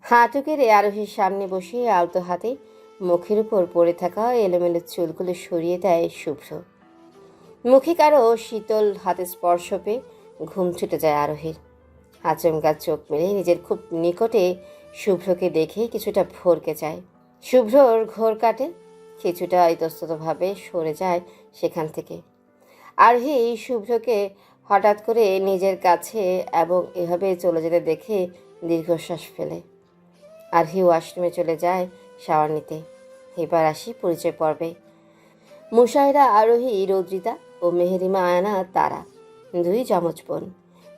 হাঁটু কেড়ে আরোহীর সামনে বসিয়ে আলতো হাতে মুখের উপর পড়ে থাকা এলোমেলো চুলগুলো সরিয়ে দেয় শুভ্র। মুখে কারো শীতল হাতে স্পর্শ পেয়ে ঘুম ছুটে যায় আরোহীর। আচমকা চোখ মেলে নিজের খুব নিকটে শুভ্রকে দেখে কিছুটা ভরকে যায়। শুভ্রর ঘোর কাটে, কিছুটা ইতস্ততভাবে সরে যায় সেখান থেকে। আরোহী শুভ্রকে হঠাৎ করে নিজের কাছে এবং এভাবে চলে যেতে দেখে দীর্ঘশ্বাস ফেলে। আরোহী ওয়াশরুমে চলে যায় শাওয়ার নিতে। এবার আসি পরিচয় পর্বে। মুশাইরা আরোহী রৌদ্রিতা ও মেহেরিমা আয়না তারা, দুই যমজ বোন।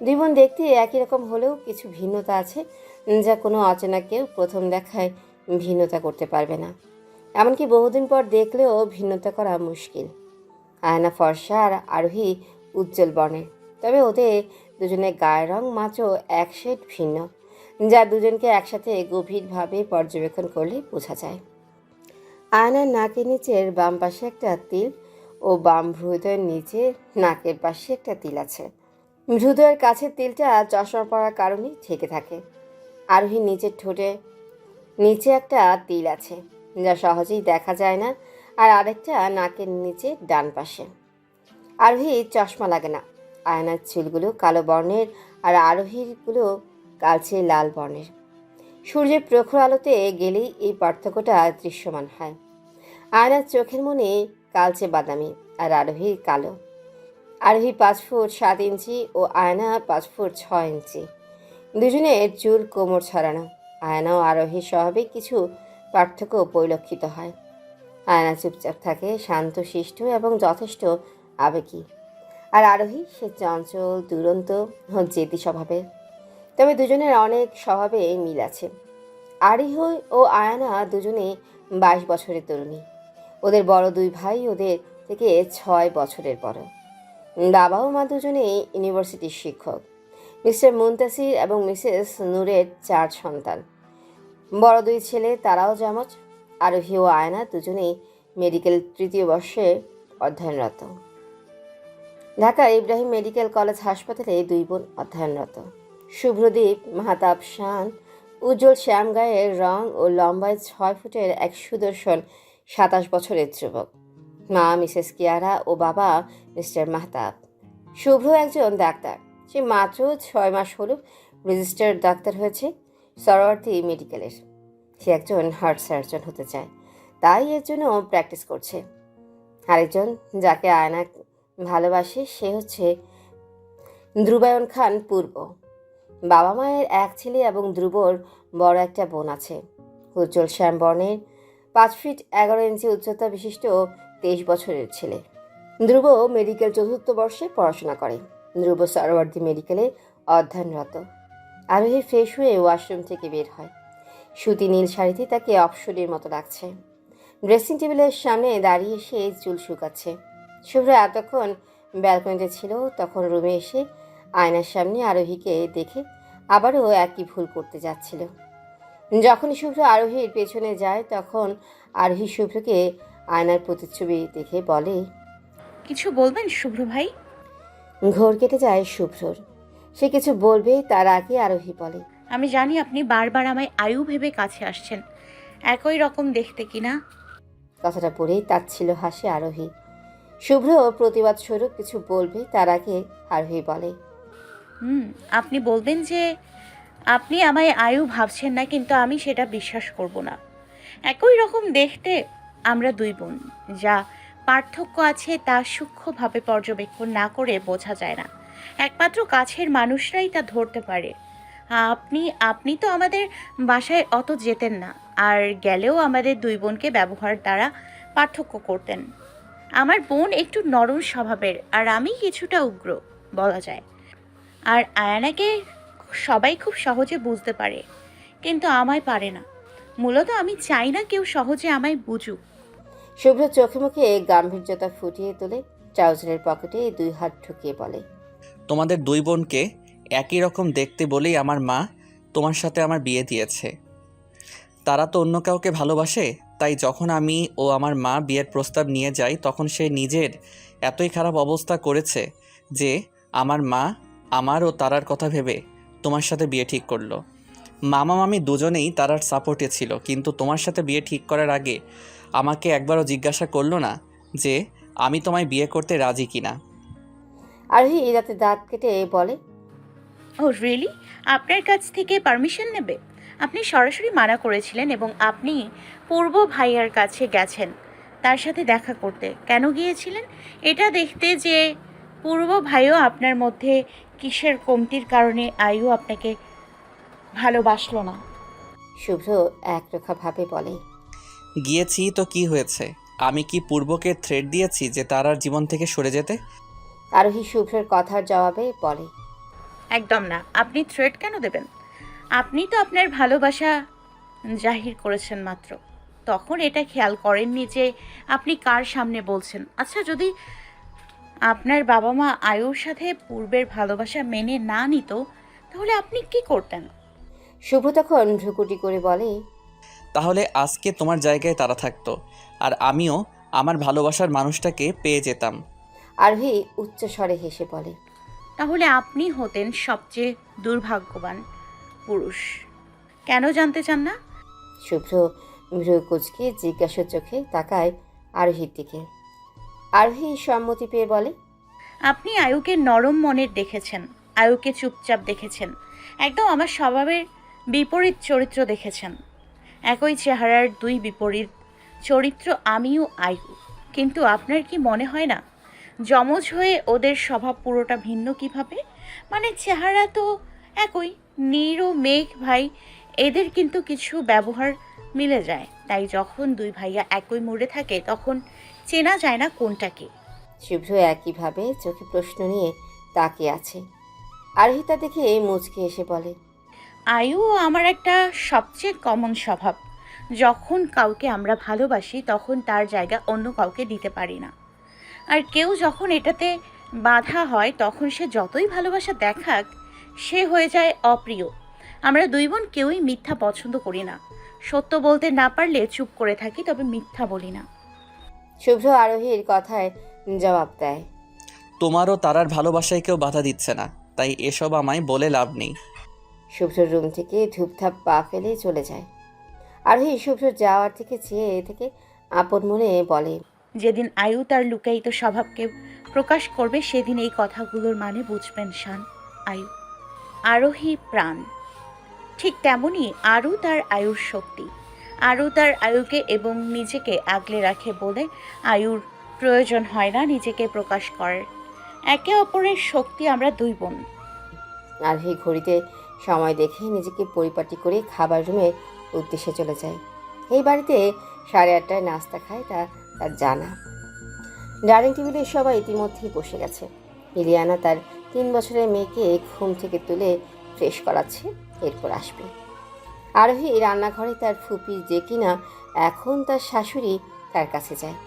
দুই বোন দেখতে একই রকম হলেও কিছু ভিন্নতা আছে, যা কোনো অচেনা কেউ প্রথম দেখায় ভিন্নতা করতে পারবে না। এমনকি বহুদিন পর দেখলেও ভিন্নতা করা মুশকিল। আয়না ফর্সা আর আরোহী উজ্জ্বল বর্ণের, তবে ওদের দুজনের গায়ের রং মাত্র এক শেড ভিন্ন, যা দুজনকে একসাথে গভীরভাবে পর্যবেক্ষণ করলে বোঝা যায়। আয়নার নাকের নিচের বাম পাশে একটা তিল ও বাম ভ্রুদয়ের নিচে নাকের পাশে একটা তিল আছে। ভ্রুদয়ের কাছের তিলটা চশমা পরার কারণেই ঢেকে থাকে। আরোহীর নিচের ঠোঁটে নিচে একটা তিল আছে, যা সহজেই দেখা যায় না, আর আরেকটা নাকের নিচে ডান পাশে। আরোহী চশমা লাগে না। আয়নার চুলগুলো কালো বর্ণের আর আরোহীরগুলো কালচে লাল বর্ণের। সূর্যের প্রখর আলোতে গেলেই এই পার্থক্যটা দৃশ্যমান হয়। আয়নার চোখের মনে কালচে বাদামি আর আরোহীর কালো। আরোহী 5 ফুট 7 ইঞ্চি ও আয়না 5 ফুট 6 ইঞ্চি। দুজনের চুল কোমর ছড়ানো। আয়না ও আরোহীর স্বভাবে কিছু পার্থক্য পরিলক্ষিত হয়। আয়না চুপচাপ থাকে, শান্ত শিষ্ট এবং যথেষ্ট আবেগী। আর আরোহী সে চঞ্চল, দুরন্ত ও জেদি স্বভাবের। তবে দুজনের অনেক স্বভাবে মিল আছে। আরিহ ও আয়ানা দুজনে 22 বছরের তরুণী। ওদের বড় দুই ভাই ওদের থেকে 6 বছরের বড়। বাবা ও মা দুজনেই ইউনিভার্সিটির শিক্ষক। মিস্টার মুনতাসির এবং মিসেস নূরের 4 সন্তান। বড় দুই ছেলে, তারাও যমজ। আরোহী ও আয়না দুজনেই মেডিকেল 3য় বর্ষে অধ্যয়নরত। ঢাকা ইব্রাহিম মেডিকেল কলেজ হাসপাতালে দুই বোন অধ্যয়নরত। শুভ্রদীপ মাহতাব শান উজ্জ্বল শ্যাম গায়ের রং ও লম্বায় 6 ফুটের এক সুদর্শন 27 বছরের যুবক। মা মিসেস কিয়ারা ও বাবা মিস্টার মাহতাব। শুভ্র একজন ডাক্তার। সে মাত্র 6 মাস হলো রেজিস্টার্ড ডাক্তার হয়েছে সরোয়ার্দী মেডিকেলের। সে একজন হার্ট সার্জন হতে চায়, তাই এর জন্য প্র্যাকটিস করছে। আরেকজন যাকে আয়না ভালোবাসে সে হচ্ছে ধ্রুবায়ন খান পূর্ব। বাবা মায়ের এক ছেলে এবং ধ্রুবর বড় একটা বোন আছে। উজ্জ্বল শ্যাম বর্ণের 5 ফিট 11 ইঞ্চি উচ্চতা বিশিষ্ট 23 বছরের ছেলে। ধ্রুব মেডিকেল 4র্থ বর্ষে পড়াশোনা করে। ধ্রুব সরোয়ার্দী মেডিকেলে অধ্যয়নরত। আরোহী ফ্রেশ হয়ে ওয়াশরুম থেকে বের হয়। সুতি নীল শাড়িতে তাকে অপসরীর মতো লাগছে। ড্রেসিং টেবিলের সামনে দাঁড়িয়ে সে চুল শুকাচ্ছে। শুভ্র এতক্ষণ ব্যালকনিতে ছিল, তখন রুমে এসে আয়নার সামনে আরোহীকে দেখে আবারও একই ভুল করতে যাচ্ছিল। যখনই শুভ্র আরোহীর পেছনে যায়, তখন আরোহী শুভ্রকে আয়নার প্রতিচ্ছবি দেখে বলে, কিছু বলবেন শুভ্র ভাই? ঘোর কেটে যায় শুভ্রর। সে কিছু বলবে তার আগে আরোহী বলে, আমি জানি আপনি বারবার আমায় আয়ু ভেবে কাছে আসছেন, একই রকম দেখতে কিনা। কথাটা পড়েই তাচ্ছিল হাসে আরোহী। শুভ্র প্রতিবাদ স্বরূপ কিছু বলবে তার আগে আরোহী বলে, আপনি বলবেন যে আপনি আমায় আয়ু ভাবছেন না, কিন্তু আমি সেটা বিশ্বাস করব না। একই রকম দেখতে আমরা দুই বোন, যা পার্থক্য আছে তা সূক্ষ্মভাবে পর্যবেক্ষণ না করে বোঝা যায় না। একমাত্র কাছের মানুষরাই তা ধরতে পারে। আপনি আপনি তো আমাদের বাসায় অত যেতেন না, আর গেলেও আমাদের দুই বোনকে ব্যবহার দ্বারা পার্থক্য করতেন। আমার বোন একটু নরম স্বভাবের আর আমি কিছুটা উগ্র বলা যায়। আর আয়ানাকে সবাই খুব সহজে বুঝতে পারে, কিন্তু আমায় পারে না। মূলত আমি চাই না কেউ সহজে আমায় বুঝুক। শুভ্র চোখে মুখে গাম্ভীর্যতা ফুটিয়ে তোলে, ট্রাউজারের পকেটে 2 হাত ঢুকিয়ে বলে, তোমাদের দুই বোনকে একই রকম দেখতে বলেই আমার মা তোমার সাথে আমার বিয়ে দিয়েছে। তারা তো অন্য কাউকে ভালোবাসে, তাই যখন আমি ও আমার মা বিয়ের প্রস্তাব নিয়ে যাই তখন সে নিজের এতই খারাপ অবস্থা করেছে যে আমার মা আমার ও তারার কথা ভেবে তোমার সাথে বিয়ে ঠিক করলো। মামা মামি দুজনেই তারার সাপোর্টে ছিল, কিন্তু তোমার সাথে বিয়ে ঠিক করার আগে আমাকে একবারও জিজ্ঞাসা করলো না যে আমি তোমায় বিয়ে করতে রাজি কিনা। আরোহী দাঁতে দাঁত কেটে বলে, ও রিয়েলি? আপনার কাছ থেকে পারমিশন নেবে? আপনি সরাসরি মানা করেছিলেন এবং আপনি পূর্ব ভাইয়ার কাছে গেছেন তার সাথে দেখা করতে। কেন গিয়েছিলেন? এটা দেখতে যে পূর্ব ভাইও আপনার মধ্যে কিসের কমতির কারণে আয়ু আপনাকে ভালোবাসলো না। শুভ্র একরোখা ভাবে বলে, গিয়েছি তো কি হয়েছে? আমি কি পূর্বকে থ্রেট দিয়েছি যে তারার জীবন থেকে সরে যেতে? আরোহী শুভ্রের কথার জবাবে বলে, একদম না। আপনি থ্রেট কেন দেবেন? আপনি তো আপনার ভালোবাসা জাহির করেছেন মাত্র। তখন এটা খেয়াল করেননি যে আপনি কার সামনে বলছেন। আচ্ছা, যদি আপনার বাবা মা আয়ুর সাথে পূর্বের ভালোবাসা মেনে না নিত, তাহলে আপনি কি করতেন? শুভ্র তখন ভ্রুকুটি করে বলে, তাহলে আজকে তোমার জায়গায় তারা থাকতো, আর আমিও আমার ভালোবাসার মানুষটাকে পেয়ে যেতাম। আরোহী উচ্চ স্বরে হেসে বলে, তাহলে আপনি হতেন সবচেয়ে দুর্ভাগ্যবান পুরুষ। কেন জানতে চান না? শুভ্র ভ্রু কুচকে জিজ্ঞাসা চোখে তাকায় আরোহীর দিকে। আরোহী সম্মতি পেয়ে বলে, আপনি আয়ুকে নরম মনের দেখেছেন, আয়ুকে চুপচাপ দেখেছেন, একদম আমার স্বভাবের বিপরীত চরিত্র দেখেছেন। একই চেহারার দুই বিপরীত চরিত্র আমিও আয়ু। কিন্তু আপনার কি মনে হয় না যমজ হয়ে ওদের স্বভাব পুরোটা ভিন্ন কিভাবে? মানে চেহারা তো একই, নীর ও মেঘ ভাই, এদের কিন্তু কিছু ব্যবহার মিলে যায়। তাই যখন দুই ভাইয়া একই মোড়ে থাকে তখন চেনা যায় না কোনটা কি। শুভ্র একইভাবে চোখে প্রশ্ন নিয়ে তাকিয়ে আছে। আরোহী তা দেখে মুচকে এসে বলে, আয়ু আমার একটা সবচেয়ে কমন স্বভাব। যখন কাউকে আমরা ভালোবাসি তখন তার জায়গা অন্য কাউকে দিতে পারি না। আর কেউ যখন এটাতে বাধা হয় তখন সে যতই ভালোবাসা দেখাক সে হয়ে যায় অপ্রিয়। আমরা দুই বোন কেউই মিথ্যা পছন্দ করি না। সত্য বলতে না পারলে চুপ করে থাকি, তবে মিথ্যা বলি না। শুভ্র আরোহীর কথায় জবাব দেয়, তোমারও তারার ভালোবাসায় কেউ বাধা দিচ্ছে না, তাই এসব আমায় বলে লাভ নেই। শুভ্রর রুম থেকে ধূপধাপ পা ফেলে চলে যায়। আরোহী শুভ্র যাওয়ার থেকে চেয়ে থেকে আপন মনে বলে, যেদিন আয়ু তার লুকায়িত স্বভাবকে প্রকাশ করবে সেদিন এই কথাগুলোর মানে বুঝবেন শান। আয়ু আরোহী প্রাণ, ঠিক তেমনই আরও তার আয়ুর শক্তি। আরও তার আয়ুকে এবং নিজেকে আগলে রাখে বলে আয়ুর প্রয়োজন হয় না নিজেকে প্রকাশ করার। একে অপরের শক্তি আমরা দুই বোন। আরোহী ঘড়িতে সময় দেখে নিজেকে পরিপাটি করে খাবার রুমের উদ্দেশ্যে চলে যায়। এই বাড়িতে 8:30টায় নাস্তা খায় তা তার জানা। ডাইনিং টেবিলে সবাই ইতিমধ্যেই বসে গেছে। ইলিয়ানা তার 3 বছরের মেয়েকে ঘুম থেকে তুলে ফ্রেশ করাচ্ছে, এরপর আসবে। আরোহী রান্নাঘরে তার ফুপি যে কিনা এখন তার শাশুড়ি, তার কাছে যায়।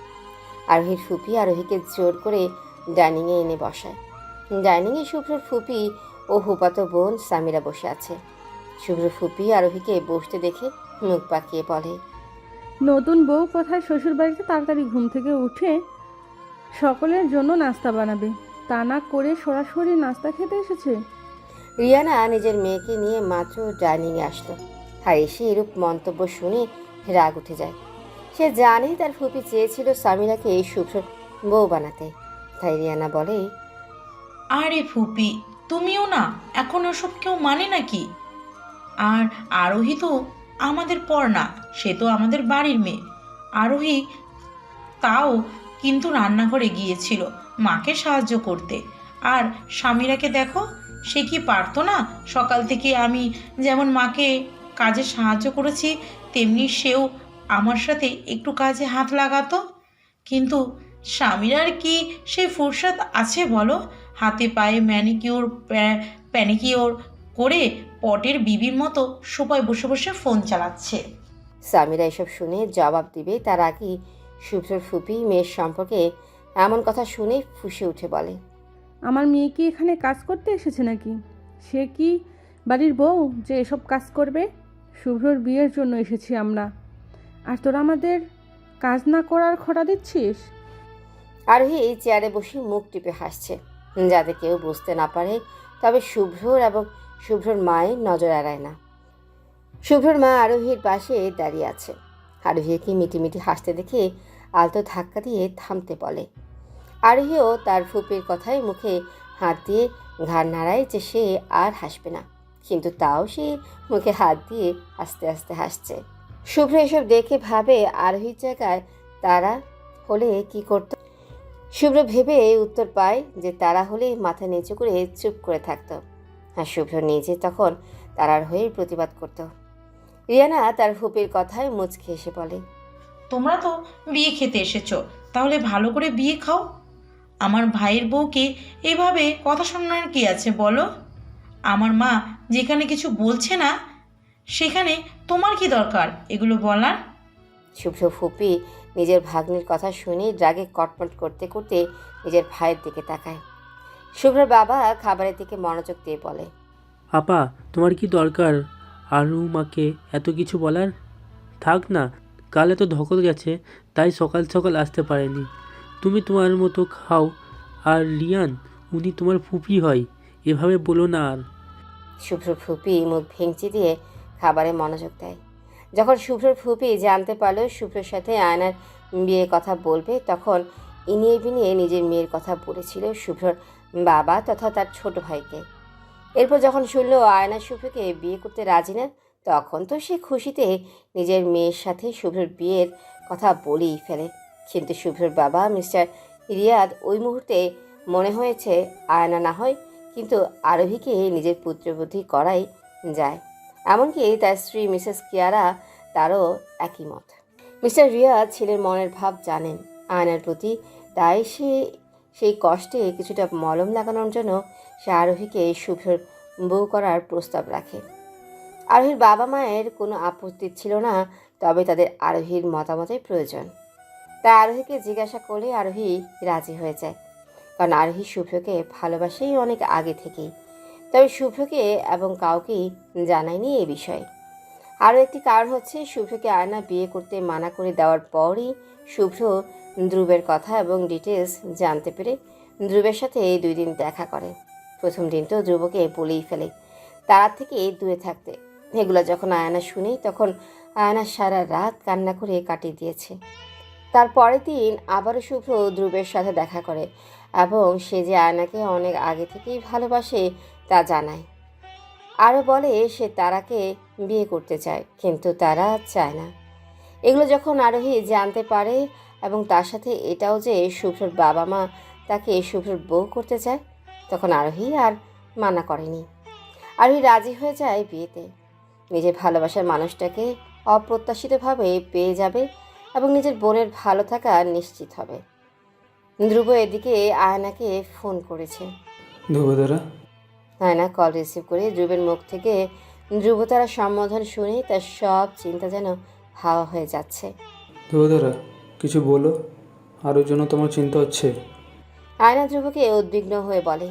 আরোহীর ফুপি আরোহীকে জোর করে ডাইনিংয়ে এনে বসায়। ডাইনিংয়ে শুভ্রর ফুপি ও হুপাতো বোন সামিরা বসে আছে। শুভ্র ফুপি আরোহীকে বসতে দেখে মুখ পাকিয়ে বলে, নতুন বউ কোথায় শ্বশুরবাড়িতে তাড়াতাড়ি ঘুম থেকে উঠে সকলের জন্য নাস্তা বানাবে, তা না করে সরাসরি নাস্তা খেতে এসেছে। রিয়ানা নিজের মেয়েকে নিয়ে মাত্র ডাইনিংয়ে আসলো, আর এসে এরূপ মন্তব্য শুনে রাগ উঠে যায়। সে জানে তার ফুপি চেয়েছিল সামিরাকে এই শুভ্র বউ বানাতে। তাই রিয়ানা বলে, আরে ফুপি, তুমিও না এখন ওসব কেউ মানে নাকি? আর আরোহী তো আমাদের পর না, সে তো আমাদের বাড়ির মেয়ে। আরোহী তাও কিন্তু রান্নাঘরে গিয়েছিল মাকে সাহায্য করতে। আর স্বামীরাকে দেখো, সে কি পারতো না? সকাল থেকে আমি যেমন মাকে কাজে সাহায্য করেছি তেমনি সেও আমার সাথে একটু কাজে হাত লাগাতো। কিন্তু স্বামীরার কি সেই ফুরসত আছে বলো? হাতে পায়ে ম্যানিকিওর প্যানিকিওর করে পটের বিবির মতো সোফায় বসে বসে ফোন চালাচ্ছে। সামিরা এসব শুনে জবাব দিবে তার আগেই শুভ্রর ফুপি মেয়ের সম্পর্কে এমন কথা শুনে ফুঁসে উঠে বলে, আমার মেয়ে কি এখানে কাজ করতে এসেছে নাকি? সে কি বাড়ির বউ যে এসব কাজ করবে? শুভ্রর বিয়ের জন্য এসেছি আমরা, আর তোরা আমাদের কাজ না করার খোঁটা দিচ্ছিস? আরোহী চেয়ারে বসে মুখ টিপে হাসছে, যাতে কেউ বুঝতে না পারে। তবে শুভ্রর এবং শুভ্রর মায়ের নজর এড়ায় না। শুভ্রর মা আরোহীর পাশে দাঁড়িয়ে আছে। আরোহীকে মিটিমিটি হাসতে দেখে আলতো ধাক্কা দিয়ে থামতে বলে। আরোহীও তার ফুপির কথায় মুখে হাত দিয়ে ঘাড় নাড়ায় যে সে আর হাসবে না, কিন্তু তাও সে মুখে হাত দিয়ে আস্তে আস্তে হাসছে। শুভ্র এসব দেখে ভাবে আরোহীর জায়গায় তারা হলে কি করত। শুভ্র ভেবে উত্তর পায় যে তারা হলে মাথা নিচু করে চুপ করে থাকতো, আর শুভ্র নিজে তখন তারার হয়ে প্রতিবাদ করত। রিয়ানা তার ফুপির কথায় মুচকে এসে বলে, তোমরা তো বিয়ে খেতে এসেছো, তাহলে ভালো করে বিয়ে খাও। আমার ভাইয়ের বউকে এভাবে কথা শোনার কি আছে বলো? আমার মা যেখানে কিছু বলছে না সেখানে তোমার কি দরকার এগুলো বলার? শুভ্র ফুপি নিজের ভাগ্নির কথা শুনে রাগে কটমট করতে করতে নিজের ভাইয়ের দিকে তাকায়। শুভ্রের বাবা খাবারের দিকে মনোযোগ দিয়ে বলে, আপা, তোমার কি দরকার আরু মাকে এত কিছু বলার? থাক না, কাল এত ধকল গেছে তাই সকাল সকাল আসতে পারেনি। তুমি তোমার মতো খাও। আর রিয়ান, উনি তোমার ফুপি হয়, এভাবে বলো না আর। শুভ্র ফুপি মুখ ভেঙচি দিয়ে খাবারে মনোযোগ দেয়। যখন শুভ্রর ফুপি জানতে পারল শুভ্রের সাথে আয়নার বিয়ের কথা বলবে, তখন ইনিয়ে বিনিয়ে নিজের মেয়ের কথা বলেছিল শুভ্রর বাবা তথা তার ছোট ভাইকে। এরপর যখন শুনলো আয়না শুভ্রকে বিয়ে করতে রাজি না, তখন তো সে খুশিতে নিজের মেয়ের সাথে শুভ্রর বিয়ের কথা বলেই ফেলে। কিন্তু শুভ্রর বাবা মিস্টার রিয়াদ ওই মুহূর্তে মনে হয়েছে আয়না না হয়, কিন্তু আরোহীকে নিজের পুত্রবধূ করাই যায়। এমনকি তার স্ত্রী মিসেস কিয়ারা তারও একই মত। মিস্টার রিয়াদ ছেলের মনের ভাব জানেন আয়নার প্রতি, তাই সে সেই কষ্টে কিছুটা মলম লাগানোর জন্য সে আরোহীকে শুভ্রর বউ করার প্রস্তাব রাখে। আরোহীর বাবা মায়ের কোনো আপত্তি ছিল না, তবে তাদের আরোহীর মতামতের প্রয়োজন। তাই আরোহীকে জিজ্ঞাসা করলে আরোহী রাজি হয়ে যায়, কারণ আরোহী শুভ্রকে ভালোবাসেই অনেক আগে থেকেই। তবে শুভ্রকে এবং কাউকেই জানায়নি এই বিষয়ে। আরও একটি কারণ হচ্ছে শুভ্রকে আয়না বিয়ে করতে মানা করে দেওয়ার পরই শুভ্র ধ্রুবের কথা এবং ডিটেলস জানতে পেরে ধ্রুবের সাথে 2 দিন দেখা করে। প্রথম দিন তো ধ্রুবকে বলেই ফেলে তার থেকে দূরে থাকতে। এগুলো যখন আয়না শুনে তখন আয়না সারা রাত কান্না করে কাটিয়ে দিয়েছে। তার পরের দিন আবারও শুভ্র ধ্রুবের সাথে দেখা করে এবং সে যে আয়নাকে অনেক আগে থেকেই ভালোবাসে তা জানায়। আরও বলে সে তারাকে বিয়ে করতে চায়, কিন্তু তারা চায় না। এগুলো যখন আরোহী জানতে পারে এবং তার সাথে এটাও যে শুভ্রর বাবা মা তাকে শুভ্রর বউ করতে চায়, তখন আরোহী আর মানা করেনি। আরোহী রাজি হয়ে যায় বিয়েতে। নিজের ভালোবাসার মানুষটাকে অপ্রত্যাশিতভাবে পেয়ে যাবে এবং নিজের বোনের ভালো থাকা নিশ্চিত হবে। ধ্রুব এদিকে আয়নাকে ফোন করেছে। ধ্রুবতারা, আয়না কল রিসিভ করে ধ্রুবের মুখ থেকে ধ্রুবতারা সম্বোধন শুনে তার সব চিন্তা যেন হাওয়া হয়ে যাচ্ছে। ধ্রুবতারা, কিছু বলো। আরোর জন্য তোমার চিন্তা হচ্ছে? আয়না ধ্রুবকে উদ্বিগ্ন হয়ে বলে,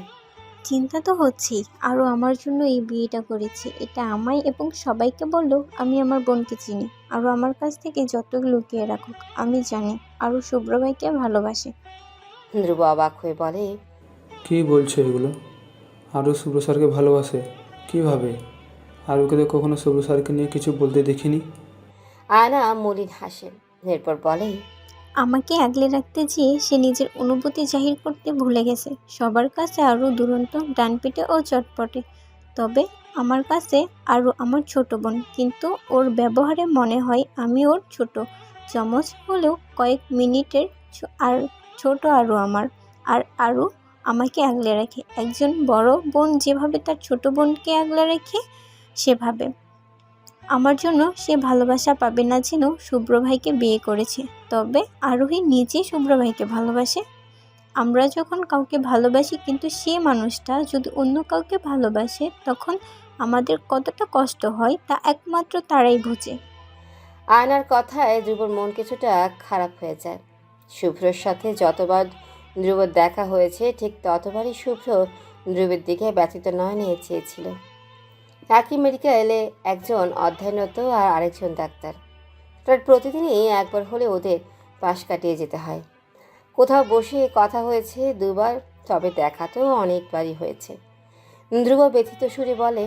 চিন্তা তো হচ্ছেই। আরও আমার জন্য এই বিয়েটা করেছে, এটা আমায় এবং সবাইকে বললো আমি আমার বোনকে চিনি। আরও আমার কাছ থেকে যত লুকিয়ে রাখুক, আমি জানি আরও শুভ্র ভাইকে ভালোবাসে। ধ্রুব অবাক হয়ে বলে, কী বলছো এগুলো? আরও শুভ্র স্যারকে ভালোবাসে? কীভাবে? আরুকে তো কখনো শুভ্র স্যারকে নিয়ে কিছু বলতে দেখিনি। আয়না মলিন হাসে, এরপর বলে, আমাকে আগলে রাখতে যেয়ে সে নিজের অনুভূতি জাহির করতে ভুলে গেছে। সবার কাছে আরও দুরন্ত, ডানপিটে ও চটপটে, তবে আমার কাছে আরও আমার ছোট বোন। কিন্তু ওর ব্যবহারে মনে হয় আমি ওর ছোট যমজ হলেও কয়েক মিনিটের আর ছোট আরও আমার। আর আরও আমাকে আগলে রাখে একজন বড় বোন যেভাবে তার ছোট বোনকে আগলে রাখে, সেভাবে। আমার জন্য সে ভালোবাসা পাবে না জেনেও শুভ্র ভাইকে বিয়ে করেছে। তবে আরোহী নিজেই শুভ্র ভাইকে ভালোবাসে। আমরা যখন কাউকে ভালোবাসি কিন্তু সে মানুষটা যদি অন্য কাউকে ভালোবাসে, তখন আমাদের কতটা কষ্ট হয় তা একমাত্র তারাই বোঝে। আয়নার কথায় ধ্রুবর মন কিছুটা খারাপ হয়ে যায়। শুভ্রর সাথে যতবার ধ্রুবর দেখা হয়েছে ঠিক ততবারই শুভ্র ধ্রুবের দিকে ব্যথিত নয়নে চেয়েছিল। একই মেডিকেলে একজন অধ্যয়নরত আর আরেকজন ডাক্তার। তার প্রতিদিনই একবার হলে ওদের পাশ কাটিয়ে যেতে হয়। কোথাও বসে কথা হয়েছে 2 বার, তবে দেখা তো অনেকবারই হয়েছে। ধ্রুব ব্যথিত সুরে বলে,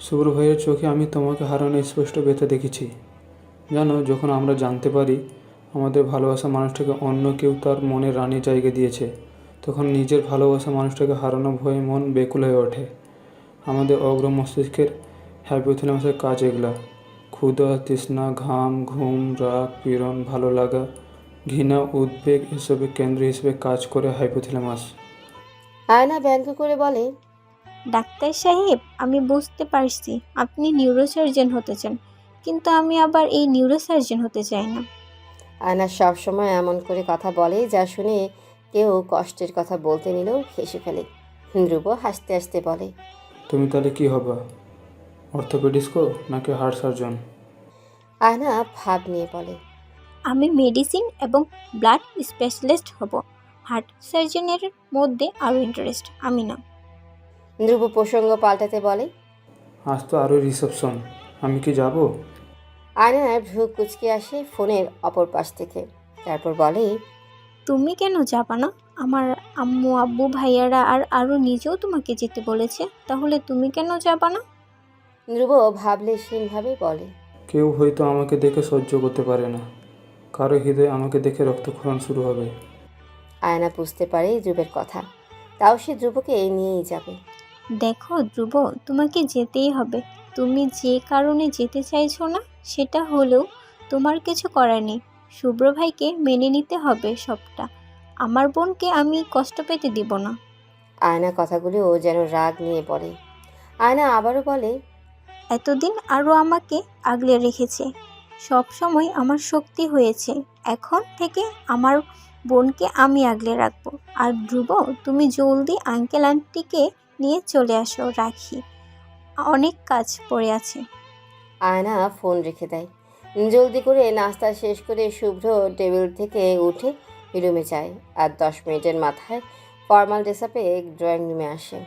শুভ্র ভাইয়ের চোখে আমি তোমাকে হারানো স্পষ্ট ব্যথা দেখেছি। জানো, যখন আমরা জানতে পারি আমাদের ভালোবাসা মানুষটাকে অন্য কেউ তার মনে রানী জায়গা দিয়েছে, তখন নিজের ভালোবাসা মানুষটাকে হারানো ভয়ে মন বেকুল হয়ে ওঠে। আমাদের অগ্র মস্তিষ্কের হাইপোথ্যালামাসের কাজ এগুলা। ক্ষুধা, তৃষ্ণা, ঘাম, ঘুম, রাগ, পীড়ন, ভালো লাগা, ঘৃণা, উদ্বেগ এসবের কেন্দ্র হিসেবে কাজ করে হাইপোথ্যালামাস। আয়না ব্যঙ্গ করে বলে, ডাক্তার সাহেব, আমি বুঝতে পারছি আপনি নিউরোসার্জন হতে চান, কিন্তু আমি আবার এই নিউরোসার্জন হতে চাই না। আয়না সবসময় এমন করে কথা বলে যা শুনে কেউ কষ্টের কথা বলতে নিলেও হেসে ফেলে। ধ্রুব হাসতে হাসতে বলে, তুমি তাহলে কি হবা? অর্থোপেডিস্কো নাকি হার্ট সার্জন? আয়না ভাব নিয়ে বলে, আমি মেডিসিন এবং ব্লাড স্পেশালিস্ট হব। হার্ট সার্জনের মধ্যে আরও ইন্টারেস্ট আমি না। ধ্রুব প্রসঙ্গ পাল্টাতে বলে, আজ তো আরও রিসেপশন, আমি কি যাব? আয়নার ভ্রু কুচকে আসে ফোনের অপর পাশ থেকে। তারপর বলে, তুমি কেন যাবা না? আমার আম্মু, আব্বু, ভাইয়ারা আর আরও নিজেও তোমাকে যেতে বলেছে, তাহলে তুমি কেন যাবা না? ধ্রুব ভাবলেশীনভাবে বলে, কেউ হয়তো আমাকে দেখে সহ্য করতে পারে না, কারো হৃদয়ে আমাকে দেখে রক্তক্ষরণ শুরু হবে। আয়না বুঝতে পারে ধ্রুবের কথা, তাও সে ধ্রুবকে নিয়েই যাবে। দেখো ধ্রুব, তোমাকে যেতেই হবে। তুমি যে কারণে যেতে চাইছো না সেটা হলেও তোমার কিছু করার নেই। শুভ্র ভাইকে মেনে নিতে হবে সবটা। আমার বোনকে আমি কষ্ট পেতে দিব না। আয়না কথাগুলো যেন রাগ নিয়ে পড়ে। আয়না আবারও বলে, এতদিন আরও আমাকে আগলে রেখেছে, সব সময় আমার শক্তি হয়েছে। এখন থেকে আমার বোনকে আমি আগলে রাখবো। আর ধ্রুব, তুমি জলদি আঙ্কেল আন্টিকে নিয়ে চলে আসো, রাখি, অনেক কাজ পড়ে আছে। আয়না ফোন রেখে দেয়। জলদি করে নাস্তা শেষ করে শুভ্র টেবিল থেকে উঠে রুমে যায় আর 10 মিনিটের মাথায় ফর্মাল ড্রেস আপে ড্রয়িং রুমে আসে।